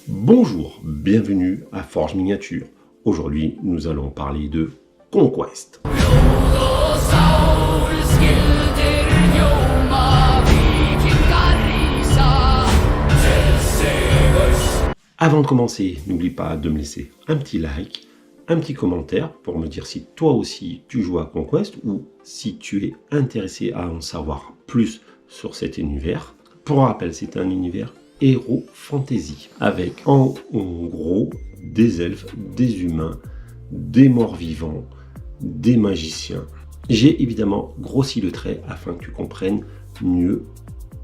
Bonjour, bienvenue à Forge Miniature. Aujourd'hui, nous allons parler de Conquest. Avant de commencer, n'oublie pas de me laisser un petit like, un petit commentaire pour me dire si toi aussi tu joues à Conquest ou si tu es intéressé à en savoir plus sur cet univers. Pour rappel, c'est un univers héros fantasy avec en gros des elfes, des humains, des morts vivants, des magiciens. J'ai évidemment grossi le trait afin que tu comprennes mieux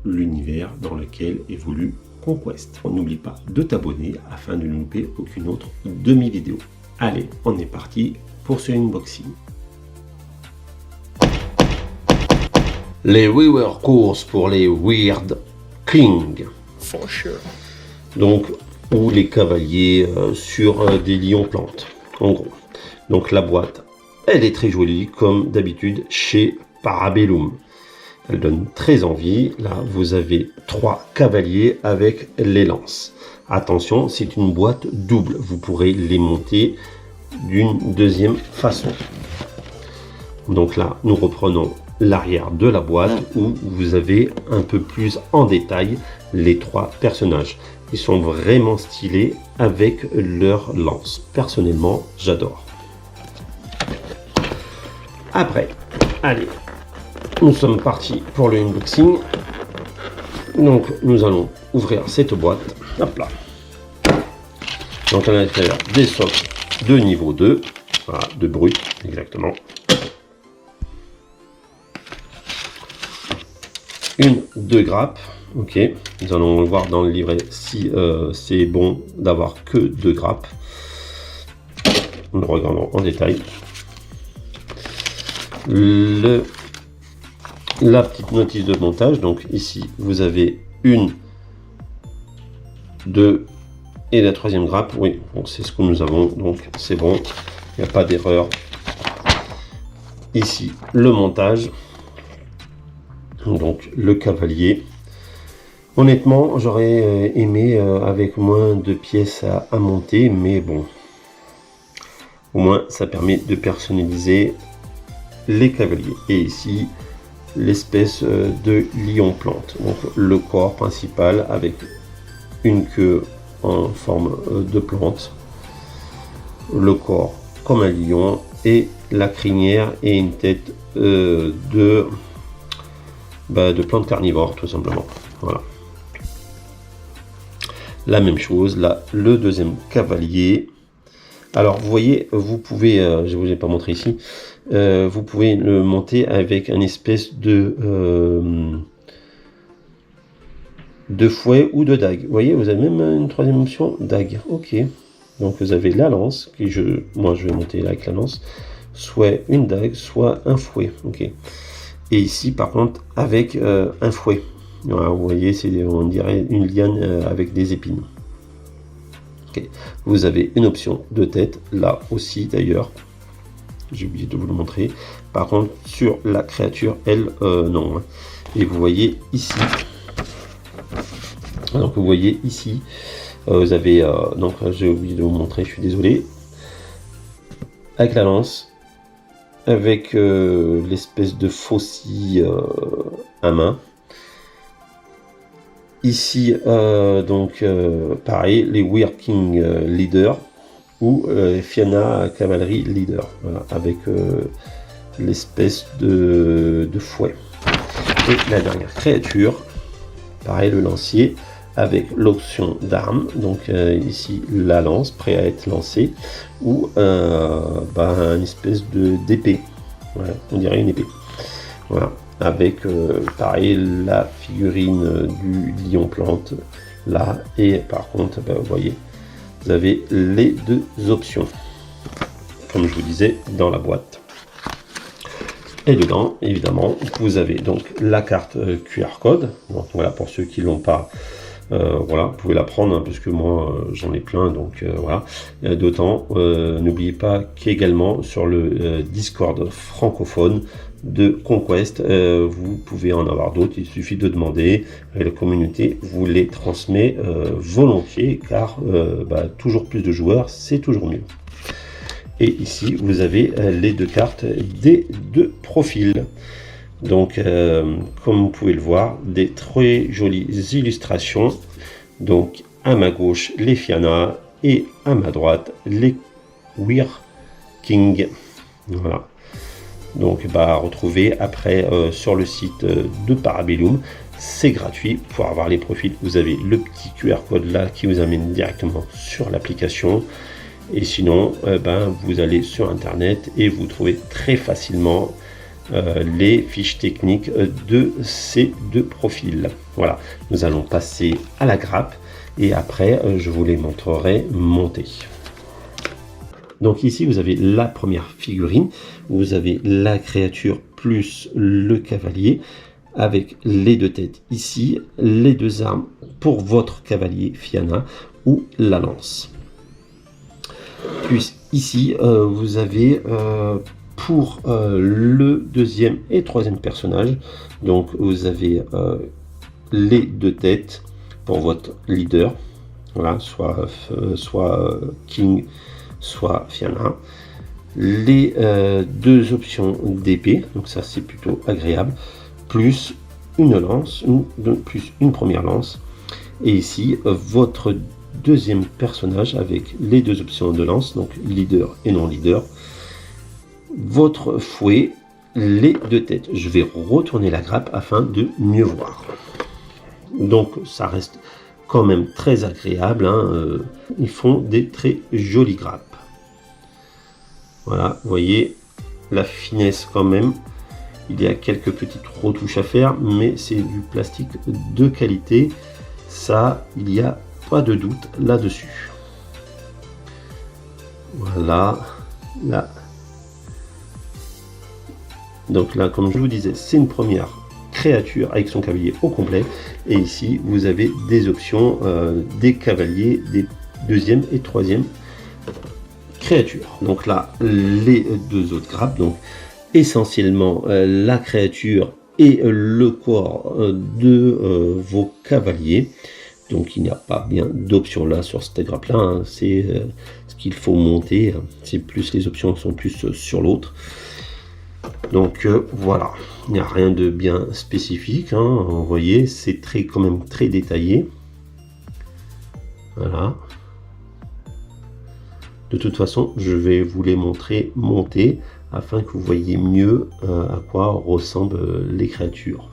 l'univers dans lequel évolue Conquest. N'oublie pas de t'abonner afin de ne louper aucune autre de mes vidéos. Allez, on est parti pour ce unboxing. Les Weaver Courses pour les Weird King. For sure. Donc, ou les cavaliers sur des lions plantes, en gros. Donc la boîte, elle est très jolie, comme d'habitude chez Parabellum. Elle donne très envie. Là, vous avez 3 cavaliers avec les lances. Attention, c'est une boîte double. Vous pourrez les monter d'une deuxième façon. Donc là, nous reprenons l'arrière de la boîte où vous avez un peu plus en détail les 3 personnages. Ils sont vraiment stylés avec leur lance. Personnellement, j'adore. Après, allez, nous sommes partis pour le unboxing. Donc, nous allons ouvrir cette boîte. Hop là. Donc, à l'intérieur, des socles de niveau 2. Voilà, de brut, exactement. Une de grappe. Ok, nous allons voir dans le livret si c'est bon d'avoir que 2 grappes. Nous regardons en détail. La petite notice de montage. Donc ici, vous avez 1, 2 et la 3e grappe. Oui, donc c'est ce que nous avons. Donc c'est bon, il n'y a pas d'erreur. Ici, le montage. Donc le cavalier. Honnêtement, j'aurais aimé avec moins de pièces à monter, mais bon, au moins ça permet de personnaliser les cavaliers. Et ici, l'espèce de lion plante. Donc le corps principal avec une queue en forme de plante, le corps comme un lion et la crinière et une tête de plantes carnivores tout simplement. Voilà. La même chose là, le deuxième cavalier. Alors vous voyez, vous pouvez, je vous ai pas montré ici, vous pouvez le monter avec un espèce de fouet ou de dague. Vous voyez, vous avez même une 3e option, dague. Ok. Donc vous avez la lance, moi je vais monter avec la lance, soit une dague, soit un fouet. Ok. Et ici, par contre, avec un fouet. Voilà, vous voyez, on dirait une liane avec des épines. Okay. Vous avez une option de tête, là aussi d'ailleurs. J'ai oublié de vous le montrer. Par contre, sur la créature, elle, non. Hein. Et vous voyez ici. Donc, vous voyez ici, vous avez... donc, j'ai oublié de vous montrer, je suis désolé. Avec la lance. Avec l'espèce de faucille à main. Ici, donc, pareil, les Working Leader ou Fianna Cavalry Leader, voilà, avec l'espèce de fouet. Et la dernière créature, pareil, le lancier, avec l'option d'arme, donc ici la lance, prêt à être lancée, ou une espèce d'épée, voilà, on dirait une épée, voilà, avec pareil la figurine du lion plante, là, et par contre, vous voyez, vous avez les 2 options, comme je vous disais, dans la boîte. Et dedans, évidemment, vous avez donc la carte QR code, donc voilà, pour ceux qui l'ont pas, voilà, vous pouvez la prendre hein, puisque moi j'en ai plein, donc voilà. D'autant, n'oubliez pas qu'également sur le Discord francophone, de Conquest. Vous pouvez en avoir d'autres, il suffit de demander et la communauté vous les transmet volontiers, car toujours plus de joueurs, c'est toujours mieux. Et ici, vous avez les deux cartes des deux profils. Donc, comme vous pouvez le voir, des très jolies illustrations. Donc, à ma gauche, les Fianna et à ma droite, les Weir King. Voilà. Donc, retrouver après sur le site de Parabellum. C'est gratuit pour avoir les profils. Vous avez le petit QR code là qui vous amène directement sur l'application. Et sinon, vous allez sur Internet et vous trouvez très facilement les fiches techniques de ces deux profils. Voilà, nous allons passer à la grappe et après je vous les montrerai monter. Donc ici vous avez la première figurine, vous avez la créature plus le cavalier avec les deux têtes ici, les deux armes pour votre cavalier Fianna ou la lance. Puis ici vous avez pour le deuxième et troisième personnage, donc vous avez les deux têtes pour votre leader, voilà, soit King, soit Fianna, les deux options d'épée, donc ça c'est plutôt agréable, plus une lance, plus une première lance, et ici votre deuxième personnage avec les deux options de lance, donc leader et non leader, votre fouet, les deux têtes. Je vais retourner la grappe afin de mieux voir. Donc ça reste quand même très agréable, hein. Ils font des très jolies grappes. Voilà, vous voyez la finesse quand même. Il y a quelques petites retouches à faire, mais c'est du plastique de qualité. Ça, il n'y a pas de doute là-dessus. Voilà, là. Donc là, comme je vous disais, c'est une première créature avec son cavalier au complet. Et ici, vous avez des options des cavaliers, des deuxième et troisième créatures. Donc là, les deux autres grappes, donc essentiellement la créature et le corps de vos cavaliers. Donc il n'y a pas bien d'options là sur cette grappe là, hein. C'est ce qu'il faut monter. C'est plus, les options sont plus sur l'autre. Donc voilà, il n'y a rien de bien spécifique, hein. Vous voyez, c'est quand même très détaillé. Voilà. De toute façon, je vais vous les montrer monter afin que vous voyez mieux à quoi ressemblent les créatures.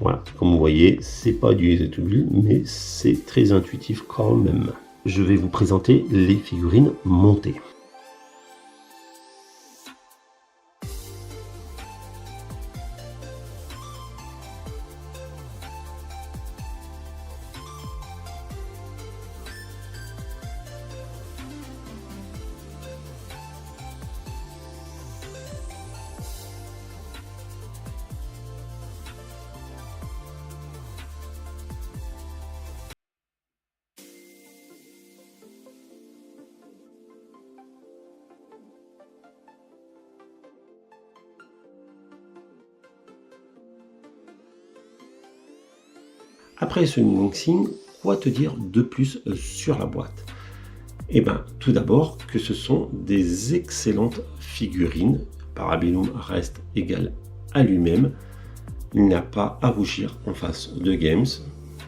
Voilà, comme vous voyez, c'est pas du easy to build, mais c'est très intuitif quand même. Je vais vous présenter les figurines montées. Après ce unboxing, quoi te dire de plus sur la boîte? Eh bien, tout d'abord que ce sont des excellentes figurines. Parabellum reste égal à lui-même. Il n'y a pas à rougir en face de Games.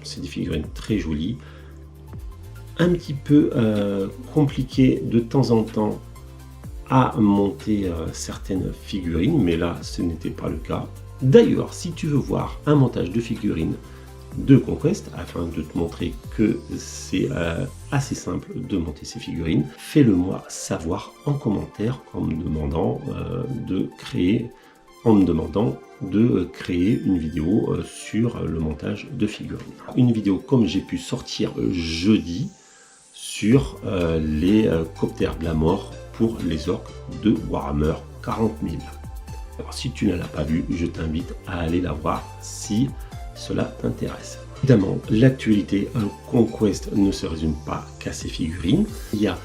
C'est des figurines très jolies. Un petit peu compliqué de temps en temps à monter certaines figurines, mais là, ce n'était pas le cas. D'ailleurs, si tu veux voir un montage de figurines de Conquest, afin de te montrer que c'est assez simple de monter ces figurines, fais-le moi savoir en commentaire en me demandant de créer une vidéo sur le montage de figurines. Une vidéo comme j'ai pu sortir jeudi sur les coptères de la mort pour les orques de Warhammer 40 000. Alors si tu ne l'as pas vue, je t'invite à aller la voir si cela t'intéresse. Évidemment, l'actualité Conquest ne se résume pas qu'à ces figurines. Il y a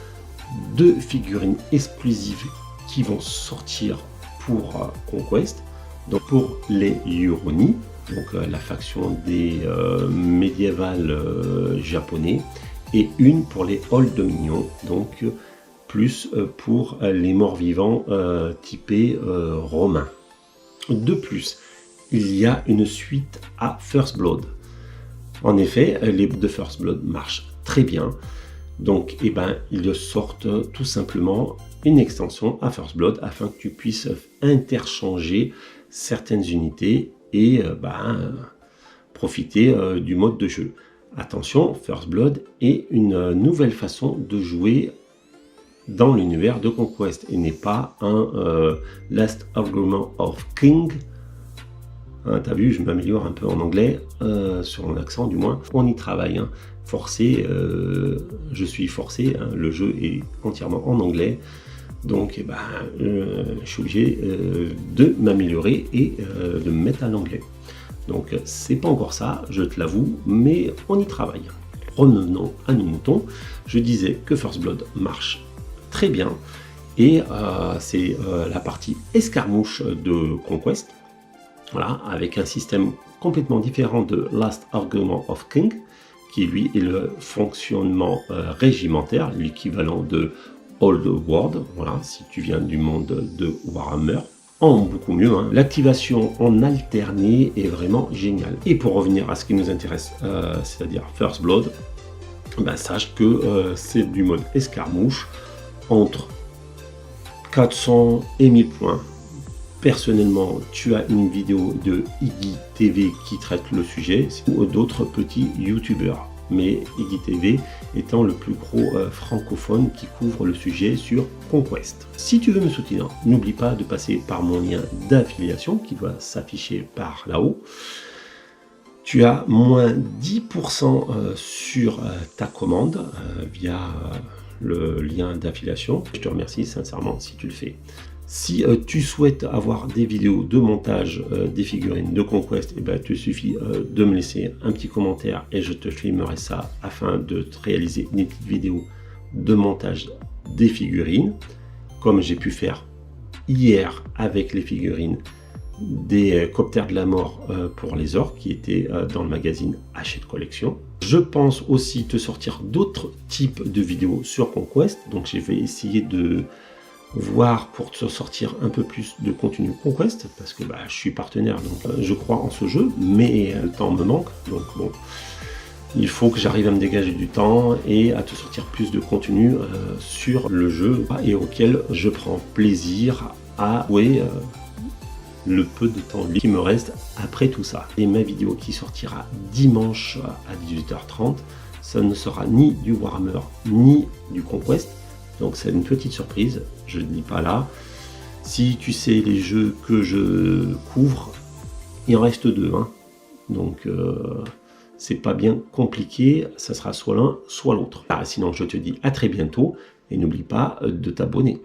2 figurines exclusives qui vont sortir pour Conquest, donc pour les Yuroni, donc la faction des médiévales japonais, et une pour les Old Dominion, donc plus pour les morts-vivants typés romains. De plus, il y a une suite à First Blood. En effet, les de First Blood marchent très bien. Donc, ils sortent tout simplement une extension à First Blood afin que tu puisses interchanger certaines unités et profiter du mode de jeu. Attention, First Blood est une nouvelle façon de jouer dans l'univers de Conquest et n'est pas un Last Argument of King. T'as vu, je m'améliore un peu en anglais, sur mon accent du moins. On y travaille, hein. Forcé, je suis forcé, hein. Le jeu est entièrement en anglais. Donc je suis obligé de m'améliorer et de me mettre à l'anglais. Donc c'est pas encore ça, je te l'avoue, mais on y travaille. Revenons à nos moutons. Je disais que First Blood marche très bien et c'est la partie escarmouche de Conquest. Voilà, avec un système complètement différent de Last Argument of King, qui lui est le fonctionnement régimentaire, l'équivalent de Old World, voilà, si tu viens du monde de Warhammer, en beaucoup mieux, hein. L'activation en alterné est vraiment géniale. Et pour revenir à ce qui nous intéresse, c'est-à-dire First Blood, sache que c'est du mode escarmouche entre 400 et 1000 points. Personnellement, tu as une vidéo de Iggy TV qui traite le sujet, ou d'autres petits youtubeurs. Mais Iggy TV étant le plus gros francophone qui couvre le sujet sur Conquest. Si tu veux me soutenir, n'oublie pas de passer par mon lien d'affiliation qui doit s'afficher par là-haut. Tu as moins 10% sur ta commande via le lien d'affiliation. Je te remercie sincèrement si tu le fais. Si tu souhaites avoir des vidéos de montage des figurines de Conquest, il te suffit de me laisser un petit commentaire et je te filmerai ça afin de te réaliser une petite vidéo de montage des figurines, comme j'ai pu faire hier avec les figurines des Coptères de la Mort pour les orques qui étaient dans le magazine Hachette Collection. Je pense aussi te sortir d'autres types de vidéos sur Conquest, donc je vais essayer de voir pour te sortir un peu plus de contenu Conquest, parce que je suis partenaire, donc je crois en ce jeu, mais le temps me manque, donc bon, il faut que j'arrive à me dégager du temps et à te sortir plus de contenu sur le jeu, et auquel je prends plaisir à jouer le peu de temps qui me reste après tout ça. Et ma vidéo qui sortira dimanche à 18h30, ça ne sera ni du Warhammer, ni du Conquest, donc c'est une petite surprise, je ne dis pas là. Si tu sais les jeux que je couvre, il en reste 2, hein. Donc c'est pas bien compliqué, ça sera soit l'un, soit l'autre. Sinon je te dis à très bientôt et n'oublie pas de t'abonner.